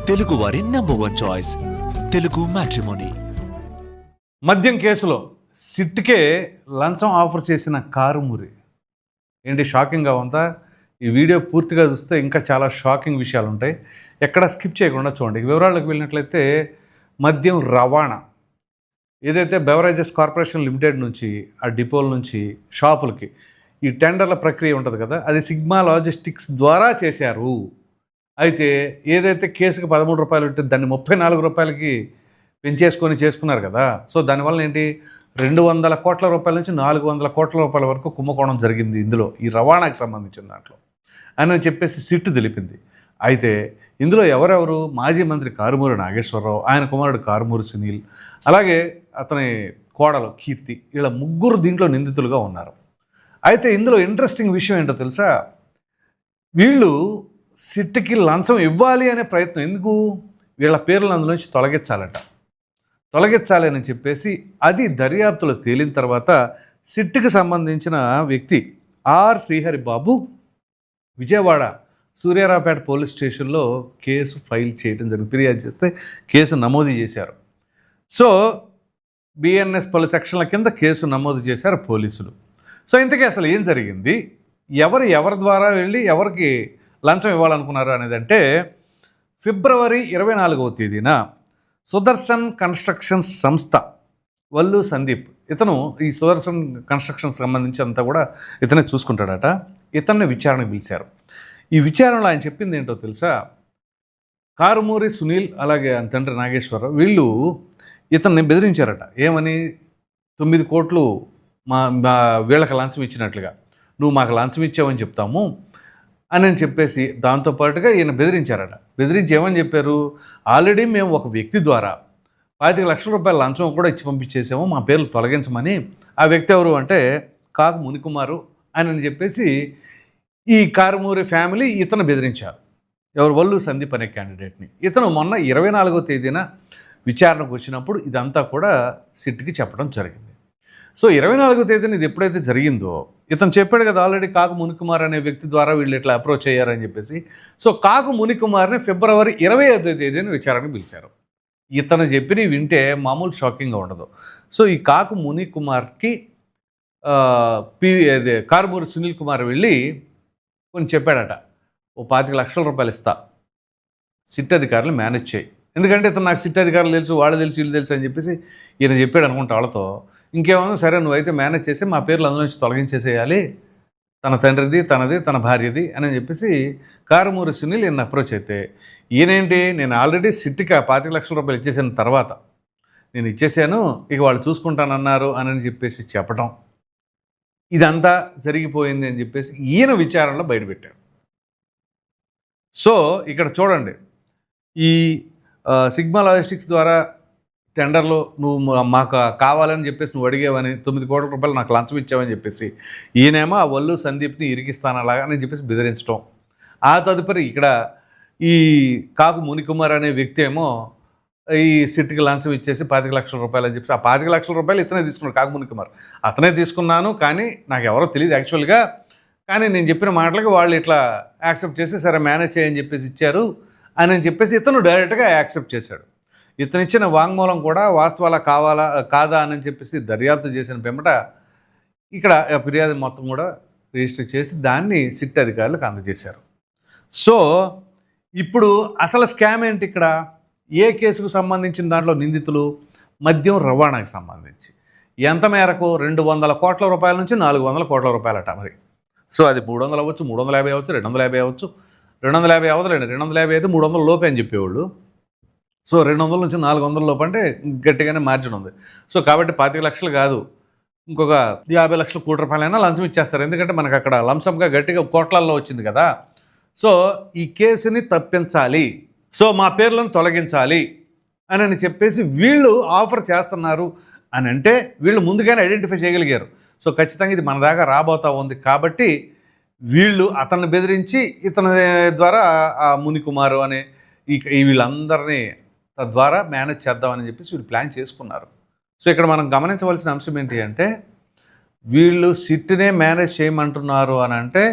తెలుగు వారి #1 choice Telugu matrimony. మద్యం కేసులో సిట్కే లంచం ఆఫర్ చేసిన కారుమూరి. ఏంటి షాకింగ్గా ఉందా? ఈ వీడియో పూర్తిగా చూస్తే ఇంకా చాలా షాకింగ్ విషయాలు ఉంటాయి. ఎక్కడ స్కిప్ చేయకుండా చూడండి. వివరాలకు వెళ్ళినట్లయితే మద్యం రవాణా ఏదైతే బెవరేజెస్ కార్పొరేషన్ లిమిటెడ్ నుంచి ఆ డిపోల నుంచి షాపులకి ఈ టెండర్ల ప్రక్రియ ఉంటుంది కదా, అది సిగ్మా లాజిస్టిక్స్ ద్వారా చేశారు. అయితే ఏదైతే కేసుకి 13 రూపాయలు ఉంటుంది దాన్ని 34 రూపాయలకి పెంచేసుకొని చేసుకున్నారు కదా. సో దానివల్ల ఏంటి 200 కోట్ల రూపాయల నుంచి 400 కోట్ల రూపాయల వరకు కుంభకోణం జరిగింది ఇందులో, ఈ రవాణాకి సంబంధించిన దాంట్లో అని చెప్పేసి సిట్టు తెలిపింది. అయితే ఇందులో ఎవరెవరు? మాజీ మంత్రి కారుమూరి నాగేశ్వరరావు, ఆయన కుమారుడు కారుమూరి సునీల్, అలాగే అతని కోడలు కీర్తి, ఇలా ముగ్గురు దీంట్లో నిందితులుగా ఉన్నారు. అయితే ఇందులో ఇంట్రెస్టింగ్ విషయం ఏంటో తెలుసా? వీళ్ళు సిట్కి లంచం ఇవ్వాలి అనే ప్రయత్నం ఎందుకు? వీళ్ళ పేర్లు అందులోంచి తొలగించాలి అని చెప్పేసి అది దర్యాప్తులో తేలిన తర్వాత సిట్కి సంబంధించిన వ్యక్తి ఆర్ శ్రీహరి బాబు విజయవాడ సూర్యారావుపేట పోలీస్ స్టేషన్లో కేసు ఫైల్ చేయడం జరిగింది. ఫిర్యాదు చేస్తే కేసు నమోదు చేశారు. సో బిఎన్ఎస్ పలు సెక్షన్ల కింద కేసు నమోదు చేశారు పోలీసులు. సో ఇంతకీ అసలు ఏం జరిగింది, ఎవరి ద్వారా వెళ్ళి ఎవరికి లంచం ఇవ్వాలనుకున్నారు అనేది అంటే, ఫిబ్రవరి 24వ తేదీన సుదర్శన్ కన్స్ట్రక్షన్స్ సంస్థ వల్లు సందీప్, ఇతను ఈ సుదర్శన్ కన్స్ట్రక్షన్స్ సంబంధించి అంతా కూడా ఇతనే చూసుకుంటాడట. ఇతన్ని విచారణకు పిలిచారు. ఈ విచారణలో ఆయన చెప్పింది ఏంటో తెలుసా? కారుమూరి సునీల్ అలాగే ఆయన తండ్రి నాగేశ్వరరావు వీళ్ళు ఇతన్ని బెదిరించారట. ఏమని? 9 కోట్లు మా వీళ్ళకి లంచం ఇచ్చినట్లుగా నువ్వు మాకు లంచం ఇచ్చావని చెప్తాము అని చెప్పేసి దాంతోపాటుగా ఈయన బెదిరించారట. బెదిరించి ఏమని చెప్పారు? ఆల్రెడీ మేము ఒక వ్యక్తి ద్వారా 25 లక్షల రూపాయల లంచం కూడా ఇచ్చి పంపించేసాము, మా పేర్లు తొలగించమని. ఆ వ్యక్తి ఎవరు అంటే కాకు మునికుమారు అని చెప్పేసి ఈ కారుమూరి ఫ్యామిలీ ఇతను బెదిరించారు. ఎవరు? వల్లు సందీప్ అనే క్యాండిడేట్ని. ఇతను మొన్న 24వ తేదీన విచారణకు వచ్చినప్పుడు ఇదంతా కూడా సిట్కి చెప్పడం జరిగింది. సో 24వ తేదీన ఇది ఎప్పుడైతే జరిగిందో ఇతను చెప్పాడు కదా ఆల్రెడీ కాకు మునికుమార్ అనే వ్యక్తి ద్వారా వీళ్ళు ఇట్లా అప్రోచ్ అయ్యారని చెప్పేసి. సో కాకు మునికుమార్ని ఫిబ్రవరి 25వ తేదీన విచారణకు పిలిచారు. ఇతను చెప్పినవి వింటే మామూలు షాకింగ్గా ఉండదు. సో ఈ కాకు మునికుమార్కి కారుమూరి సునీల్ కుమార్ వెళ్ళి కొంచెం చెప్పాడట, ఓ 25 లక్షల రూపాయలు ఇస్తా, సిట్ అధికారులు మేనేజ్ చేయి. ఎందుకంటే ఇతను నాకు సిట్ అధికారులు తెలుసు, వాళ్ళు తెలుసు, వీళ్ళు తెలుసు అని చెప్పేసి ఈయన చెప్పాడు అనుకుంటా వాళ్ళతో. ఇంకేమన్నా సరే నువ్వైతే మేనేజ్ చేసి మా పేర్లు అందులో నుంచి తొలగించేసేయాలి, తన తండ్రిది, తనది, తన భార్యది అని చెప్పేసి కారుమూరి సునీల్ ఈయన అప్రోచ్ అయితే, ఈయనేంటి నేను ఆల్రెడీ సిట్కి 25 లక్షల రూపాయలు ఇచ్చేసిన తర్వాత నేను ఇచ్చేసాను, ఇక వాళ్ళు చూసుకుంటానన్నారు అని చెప్పేసి చెప్పడం, ఇదంతా జరిగిపోయింది అని చెప్పేసి ఈయన విచారణలో బయటపెట్టారు. సో ఇక్కడ చూడండి, ఈ సిగ్మా లాజిస్టిక్స్ ద్వారా టెండర్లో నువ్వు మాకు కావాలని చెప్పేసి నువ్వు అడిగేవని 9 కోట్ల రూపాయలు నాకు లంచం ఇచ్చావని చెప్పేసి ఈయనేమో ఆ వల్లు సందీప్ని ఇరికిస్తాను అలాగని చెప్పేసి బెదిరించడం. ఆ తదుపరి ఇక్కడ ఈ కాకు మునికుమార్ అనే వ్యక్తి ఏమో ఈ సిట్కి లంచం ఇచ్చేసి 25 లక్షల రూపాయలు అని చెప్పేసి ఆ 25 లక్షల రూపాయలు ఇతనే తీసుకున్నాడు. కాకు మునికుమార్ అతనే తీసుకున్నాను, కానీ నాకు ఎవరో తెలియదు యాక్చువల్గా, కానీ నేను చెప్పిన మాటలకి వాళ్ళు ఇట్లా యాక్సెప్ట్ చేసి సరే మేనేజ్ చేయని చెప్పేసి ఇచ్చారు అని చెప్పేసి ఇతను డైరెక్ట్గా యాక్సెప్ట్ చేశాడు. ఇతను ఇచ్చిన వాంగ్మూలం కూడా వాస్తవాలా కాదా అని చెప్పేసి దర్యాప్తు చేసిన పిమ్మట ఇక్కడ ఫిర్యాదు మొత్తం కూడా రిజిస్టర్ చేసి దాన్ని సిట్ అధికారులకు అందజేశారు. సో ఇప్పుడు అసలు స్కామ్ ఏంటి? ఇక్కడ ఏ కేసుకు సంబంధించిన దాంట్లో నిందితులు మద్యం రవాణాకి సంబంధించి ఎంత మేరకు 200 కోట్ల రూపాయల నుంచి 400 కోట్ల రూపాయలట. మరి సో అది 300 అవ్వచ్చు, 350 అవ్వచ్చు, 250 అవ్వచ్చు. 250 అవ్వదులేండి, 250 అయితే 300 లోపే అని చెప్పేవాళ్ళు. సో 200 నుంచి 400 లోపు అంటే గట్టిగానే మార్జిన్ ఉంది. సో కాబట్టి 25 లక్షలు కాదు, ఇంకొక 50 లక్షల కోటి రూపాయలైనా లంచం ఇచ్చేస్తారు. ఎందుకంటే మనకు అక్కడ లంసంగా గట్టిగా కోట్లల్లో వచ్చింది కదా. సో ఈ కేసుని తప్పించాలి, సో మా పేర్లను తొలగించాలి అని చెప్పేసి వీళ్ళు ఆఫర్ చేస్తున్నారు అని అంటే వీళ్ళు ముందుగానే ఐడెంటిఫై చేయగలిగారు. సో ఖచ్చితంగా ఇది మన దాకా రాబోతా ఉంది కాబట్టి వీళ్ళు అతన్ని బెదిరించి ఇతని ద్వారా ఆ మునికుమారు అనే ఈ వీళ్ళందరినీ తద్వారా మేనేజ్ చేద్దామని చెప్పేసి వీళ్ళు ప్లాన్ చేసుకున్నారు. సో ఇక్కడ మనం గమనించవలసిన అంశం ఏంటి అంటే, వీళ్ళు సిట్నే మేనేజ్ చేయమంటున్నారు అని అంటే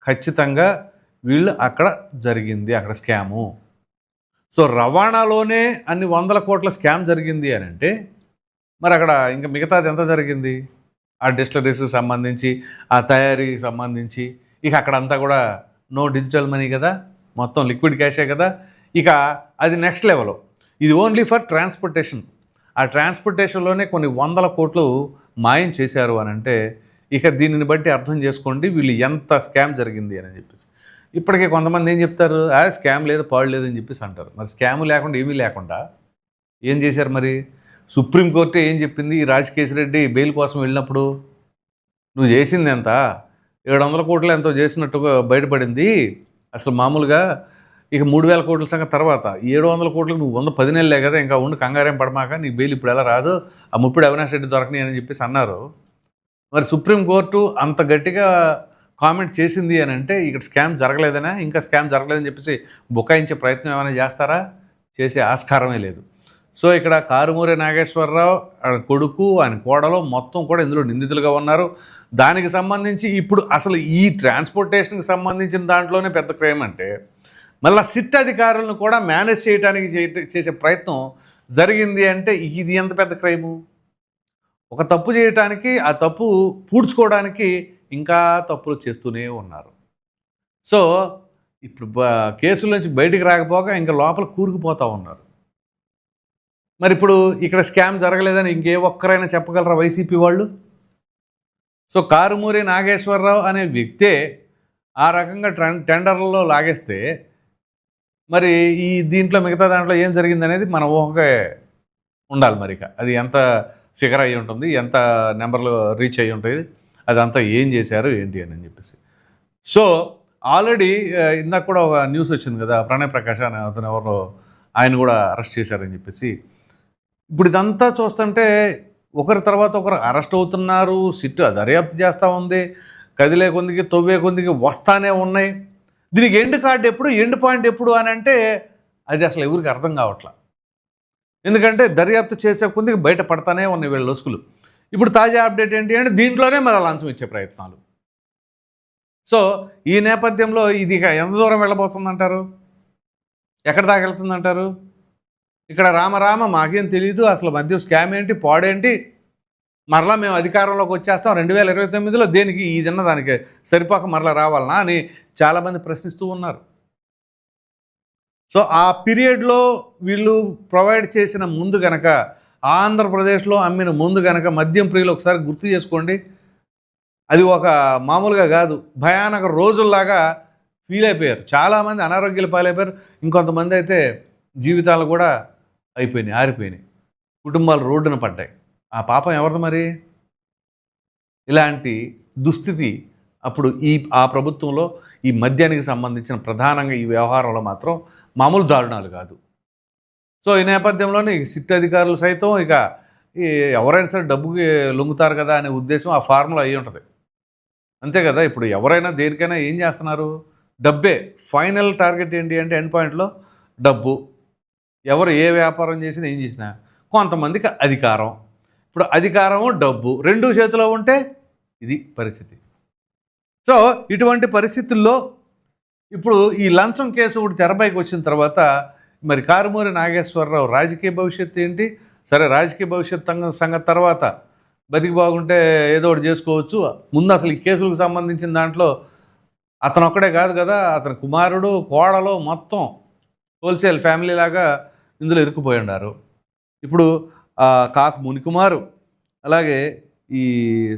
ఖచ్చితంగా వీళ్ళు అక్కడ జరిగింది, అక్కడ స్కాము. సో రవాణాలోనే అన్ని వందల కోట్ల స్కామ్ జరిగింది అని అంటే మరి అక్కడ ఇంకా మిగతాది ఎంత జరిగింది? ఆ డిస్టిలరీస్కి సంబంధించి, ఆ తయారీకి సంబంధించి, ఇక అక్కడంతా కూడా నో డిజిటల్ మనీ కదా, మొత్తం లిక్విడ్ క్యాషే కదా. ఇక అది నెక్స్ట్ లెవెల్. ఇది ఓన్లీ ఫర్ ట్రాన్స్పోర్టేషన్. ఆ ట్రాన్స్పోర్టేషన్లోనే కొన్ని వందల కోట్లు మాయం చేశారు అని అంటే ఇక దీనిని బట్టి అర్థం చేసుకోండి వీళ్ళు ఎంత స్కామ్ జరిగింది అని చెప్పేసి. ఇప్పటికే కొంతమంది ఏం చెప్తారు, స్కామ్ లేదు పాడు లేదు అని చెప్పేసి అంటారు. మరి స్కామ్ లేకుండా ఏమీ లేకుండా ఏం చేశారు మరి? సుప్రీంకోర్టు ఏం చెప్పింది? ఈ రాజకేశ్ రెడ్డి బెయిల్ కోసం వెళ్ళినప్పుడు నువ్వు చేసింది ఎంత? 700 కోట్లు ఎంతో చేసినట్టుగా బయటపడింది. అసలు మామూలుగా ఇక 3000 కోట్ల సంగతి తర్వాత 700 కోట్లకు నువ్వు 10 నెలలే కదా, ఇంకా ఉండి కంగారేం పడమాక, నీ బెయిల్ ఇప్పుడు ఎలా రాదు, ఆ ముప్పుడు అవినాష్ రెడ్డి దొరకని అని చెప్పేసి అన్నారు. మరి సుప్రీంకోర్టు అంత గట్టిగా కామెంట్ చేసింది అని అంటే ఇక్కడ స్కామ్ జరగలేదనా, ఇంకా స్కామ్ జరగలేదని చెప్పేసి బుకాయించే ప్రయత్నం ఏమైనా చేస్తారా? చేసే ఆస్కారమే లేదు. సో ఇక్కడ కారుమూరి నాగేశ్వరరావు ఆయన కొడుకు ఆయన కోడలు మొత్తం కూడా ఇందులో నిందితులుగా ఉన్నారు. దానికి సంబంధించి ఇప్పుడు అసలు ఈ ట్రాన్స్పోర్టేషన్కి సంబంధించిన దాంట్లోనే పెద్ద క్రైమ్ అంటే మళ్ళీ సిట్ అధికారులను కూడా మేనేజ్ చేయడానికి చేసే ప్రయత్నం జరిగింది అంటే ఇది ఎంత పెద్ద క్రైము? ఒక తప్పు చేయటానికి ఆ తప్పు పూడ్చుకోవడానికి ఇంకా తప్పులు చేస్తూనే ఉన్నారు. సో ఇప్పుడు కేసుల నుంచి బయటికి రాకపోగా ఇంకా లోపల కూరుకుపోతూ ఉన్నారు. మరి ఇప్పుడు ఇక్కడ స్కామ్ జరగలేదని ఇంకే ఒక్కరైనా చెప్పగలరా వైసీపీ వాళ్ళు? సో కారుమూరి నాగేశ్వరరావు అనే వ్యక్తే ఆ రకంగా టెండర్లలో లాగేస్తే మరి ఈ దీంట్లో మిగతా దాంట్లో ఏం జరిగింది అనేది మన ఊహకే ఉండాలి. మరి అది ఎంత ఫిగర్ అయ్యి ఉంటుంది, ఎంత నెంబర్లు రీచ్ అయ్యి ఉంటుంది, అదంతా ఏం చేశారు ఏంటి అని చెప్పేసి. సో ఆల్రెడీ ఇందాక కూడా ఒక న్యూస్ వచ్చింది కదా, ప్రణయ్ ప్రకాష్ అని అతను ఎవరో ఆయన కూడా అరెస్ట్ చేశారని చెప్పేసి. ఇప్పుడు ఇదంతా చూస్తుంటే ఒకరి తర్వాత ఒకరు అరెస్ట్ అవుతున్నారు, సిట్ దర్యాప్తు చేస్తూ ఉంది, కదిలే కొందికి తవ్వే కొందికి వస్తానే ఉన్నాయి. దీనికి ఎండ్ కార్డు ఎప్పుడు, ఎండ్ పాయింట్ ఎప్పుడు అని అంటే అది అసలు ఎవరికి అర్థం కావట్లా. ఎందుకంటే దర్యాప్తు చేసే కొందికి బయట పడతానే ఉన్నాయి వీళ్ళ లొసుకులు. ఇప్పుడు తాజా అప్డేట్ ఏంటి అంటే దీంట్లోనే మరి లంచం ఇచ్చే ప్రయత్నాలు. సో ఈ నేపథ్యంలో ఇది ఎంత దూరం వెళ్ళబోతుందంటారు? ఎక్కడ దాకా వెళ్తుందంటారు? ఇక్కడ రామరామ మాకేం తెలియదు, అసలు మద్యం స్కామ్ ఏంటి, పాడేంటి, మరలా మేము అధికారంలోకి వచ్చేస్తాం 2029లో, దేనికి ఈ తిన్న దానికి సరిపోక మరలా రావాలనా అని చాలామంది ప్రశ్నిస్తూ ఉన్నారు. సో ఆ పీరియడ్లో వీళ్ళు ప్రొవైడ్ చేసిన ముందు గనక, ఆంధ్రప్రదేశ్లో అమ్మిన ముందు గనక మద్యం ప్రియులు ఒకసారి గుర్తు చేసుకోండి. అది ఒక మామూలుగా కాదు, భయానక రోజుల్లాగా ఫీల్ అయిపోయారు. చాలామంది అనారోగ్యాలు పాలైపోయారు. ఇంకొంతమంది అయితే జీవితాలు కూడా అయిపోయినాయి, ఆరిపోయినాయి, కుటుంబాలు రోడ్డున పడ్డాయి. ఆ పాపం ఎవరిది మరి? ఇలాంటి దుస్థితి అప్పుడు ఆ ప్రభుత్వంలో ఈ మద్యానికి సంబంధించిన ప్రధానంగా ఈ వ్యవహారంలో మాత్రం మామూలు దారుణాలు కాదు. సో ఈ నేపథ్యంలోనే సిట్ అధికారులు సైతం ఇక ఎవరైనా సరే డబ్బుకి లొంగుతారు కదా అనే ఉద్దేశం ఆ ఫార్ములా అయ్యి ఉంటుంది. అంతే కదా, ఇప్పుడు ఎవరైనా దేనికైనా ఏం చేస్తున్నారు? డబ్బే ఫైనల్ టార్గెట్. ఏంటి అంటే ఎండ్ పాయింట్లో డబ్బు. ఎవరు ఏ వ్యాపారం చేసినా ఏం చేసినా కొంతమందికి అధికారం. ఇప్పుడు అధికారము డబ్బు రెండు చేతిలో ఉంటే ఇది పరిస్థితి. సో ఇటువంటి పరిస్థితుల్లో ఇప్పుడు ఈ లంచం కేసు ఒకటి తెరపైకి వచ్చిన తర్వాత మరి కారుమూరి నాగేశ్వరరావు రాజకీయ భవిష్యత్తు ఏంటి? సరే రాజకీయ భవిష్యత్తు సంగతి తర్వాత, బతికి బాగుంటే ఏదో ఒకటి చేసుకోవచ్చు. ముందు అసలు ఈ కేసులకు సంబంధించిన దాంట్లో అతను ఒక్కడే కాదు కదా, అతని కుమారుడు కోడలు మొత్తం హోల్సేల్ ఫ్యామిలీ లాగా ఇందులో ఇరుక్కుపోయి ఉన్నారు. ఇప్పుడు కాకు మునికుమారు, అలాగే ఈ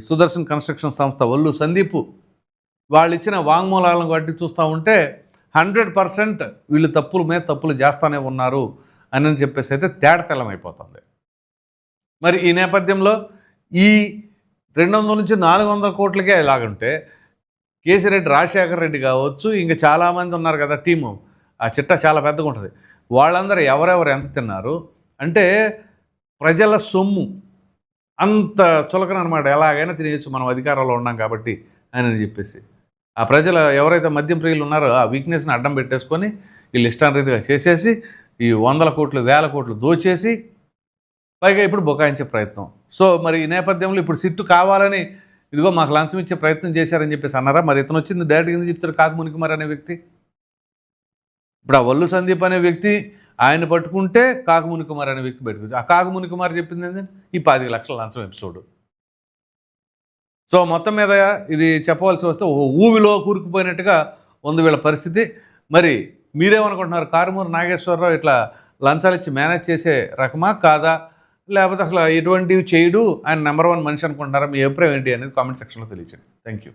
సుదర్శన్ కన్స్ట్రక్షన్ సంస్థ ఒల్లు సందీప్ వాళ్ళు ఇచ్చిన వాంగ్మూలాలను బట్టి చూస్తూ ఉంటే 100% వీళ్ళు తప్పుల మీద తప్పులు చేస్తూనే ఉన్నారు అని చెప్పేసి అయితే తేటతెల్లమైపోతుంది. మరి ఈ నేపథ్యంలో ఈ 200 నుంచి 400 కోట్లకే ఇలాగుంటే కేసిరెడ్డి రాజశేఖర రెడ్డి కావచ్చు, ఇంకా చాలామంది ఉన్నారు కదా టీము, ఆ చిట్టా చాలా పెద్దగా ఉంటుంది. వాళ్ళందరూ ఎవరెవరు ఎంత తిన్నారు అంటే ప్రజల సొమ్ము అంత చులకన అనమాట. ఎలాగైనా తినేయచ్చు మనం అధికారంలో ఉన్నాం కాబట్టి అని చెప్పేసి ఆ ప్రజలు ఎవరైతే మద్యం ప్రియులు ఉన్నారో ఆ వీక్నెస్ని అడ్డం పెట్టేసుకొని వీళ్ళు ఇష్టారీతిగా చేసేసి ఈ 100 కోట్లు 1000 కోట్లు దోచేసి పైగా ఇప్పుడు బుకాయించే ప్రయత్నం. సో మరి ఈ నేపథ్యంలో ఇప్పుడు సిట్టు కావాలని ఇదిగో మాకు లంచం ఇచ్చే ప్రయత్నం చేశారని చెప్పేసి అన్నారా? మరి ఇతను వచ్చింది డైరెక్ట్గా ఎందుకు చెప్తారు? కాకు మునికుమార్ అనే వ్యక్తి. ఇప్పుడు ఆ ఒల్లు సందీప్ అనే వ్యక్తి ఆయన పట్టుకుంటే కాకుముని కుమార్ అనే వ్యక్తి బయటకు వచ్చి ఆ కాకుముని కుమార్ చెప్పింది ఏంటంటే ఈ 25 లక్షల లంచం ఎపిసోడ్. సో మొత్తం మీద ఇది చెప్పవలసి వస్తే ఓ ఊవిలో కూరుకుపోయినట్టుగా ఉంది వీళ్ళ పరిస్థితి. మరి మీరేమనుకుంటున్నారు? కారుమూరి నాగేశ్వరరావు ఇట్లా లంచాలు ఇచ్చి మేనేజ్ చేసే రకమా కాదా, లేకపోతే అసలు ఎటువంటివి చేయడు, ఆయన నెంబర్ 1 మనిషి అనుకుంటున్నారా? మీ అభిప్రాయం ఏంటి అనేది కామెంట్ సెక్షన్లో తెలియచేయండి. Thank you.